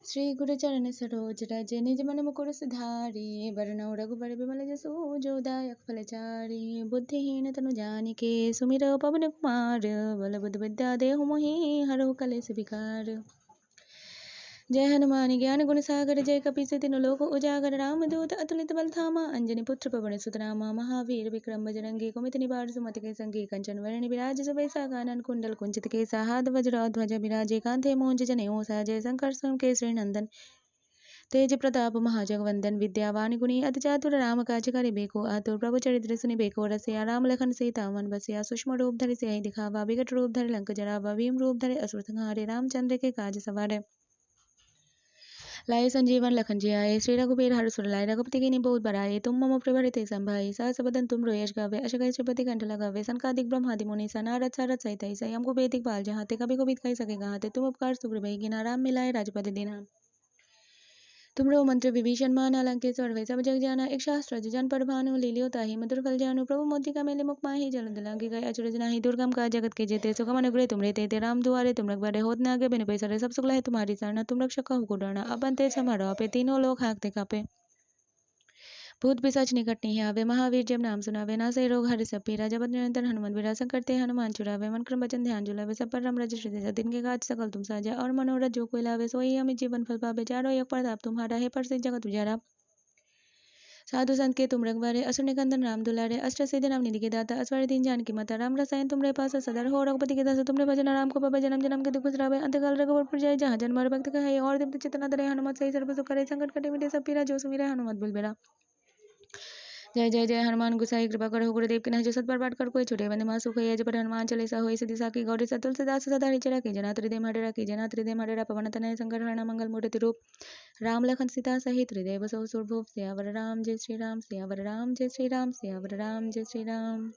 श्री गुरु चरण सरोज रज निज मन मुकुर सुधारी वरनौ रघुबर विमल जसु जो दायक फलचारी बुद्धिहीन तनु जानिके सुमिरौ पवन कुमार बल बुद्धि विद्या देहु मोहि हरहु कलेस विकार। जय हनुमान ज्ञान गुण सागर जय कपीस तिनु लोक उजागर राम दूत अतुलित बल धामा अंजनी पुत्र पवन सुत नामा महावीर विक्रम बजरंगी कुमित निवार सुमति के संगी कंचन वरण विराज सुबेसा कानन कुंडल कुंचित के साहाद वज्र ध्वज विराजे कांधे मोंज जनेऊ साजय शंकर स्वयं केसरी नंदन तेज प्रताप महाजगवंदन विद्यावान गुणी अति चातुर राम काज करिबेको आतुर प्रभु चरित्र सुनिबेको रसिया राम लखन सीता मन बसिया सूक्ष्म रूप धरि सियहि दिखावा विकट रूप धरि लंक जरावा भीम रूप धरि असुर संहारे रामचंद्र के काज सवारे लाए संजीवन लखन जी आए श्री रघुबीर हरसुर लाए रघुपति की बहुत बड़ाए तुम मम प्रभरित संभाई सहस बदन तुम रोयश गावे अशगय श्रीपति कंठ लगावे सनकादिक ब्रह्मादि मुनि सनारद सारद सहित संयम को बेतिक पाल जहाते कभी को बीत कही सकेगा हाथे तुम उपकार सुग्र भई गिना राम मिलाए राजपति दीना तुमरो मंत्र विभीषण मान अलंकेश्वर वै सब जग जाना एक शास्त्र जन पर भानु लीलियो ताहि मधुर फल जानु प्रभु मोदिका मेले मुख माहि जल दिलांगे गए अचरज नाही दुर्गम का जगत के जेते सुगम अनुग्रह तुमरे तेते राम दुआरे तुम रखबारे होत न आगे बिनु पैसरे सब सुख लहे तुम्हारी सरना तुम रक्षक कहु को डरना अपन तेज समारो पे तीनों लोग हाँकते कापे भूत पिशाच निकट नहीं आवे महावीर जब नाम सुनावे ना से रोग हरि सब पीरा जपत निरंतर हनुमान विरासन करते हनुमान चुरावे मन क्रम वचन ध्यान जुलावे सब पर राम रज श्री दिन के काज सकल तुम साजा और मनोरथ जो कोई लावे सोई अमित जीवन फल पावे चारों एक प्रताप तुम्हारा है प्रसिद्ध जगत उजारा साधु संत के तुम रखबारे असुर निकंदन राम दुलारे अष्ट सिद्धि नव निधि के दाता असवर दीन जान की माता राम रसायन तुमरे पास सदर हो रघुपति के दास तुमरे भजन राम को पावे जन्म जन्म के दुख बिसरावे अंतकाल रघुवर पुर जाय जहाँ जन्म हरि भक्त कहे और दिव्य चित्त न धरे हनुमत सही सर्व सुख करे संकट कटे मिटे सब पीरा जो सुमिरै हनुमत बुलबेरा जय जय जय हनुमान गुसाई कृपा करो गुरुदेव की नहीं जो सत पर पाठ कर कोई छुटे बंदे मासु खोई जब हनुमान चालीसा होई सिद्धि साकी गौरी सतुल सदास सदा हरिचरा की जना त्रिदेव मडेरा की जना त्रिदेव मडेरा पवन तनय संकट हरण मंगल मूर्ति रूप राम लखन सीता सहित हृदय बसो सुरभूप सियावर राम जय श्री राम सियावर राम जय श्री राम सियावर राम जय श्री राम।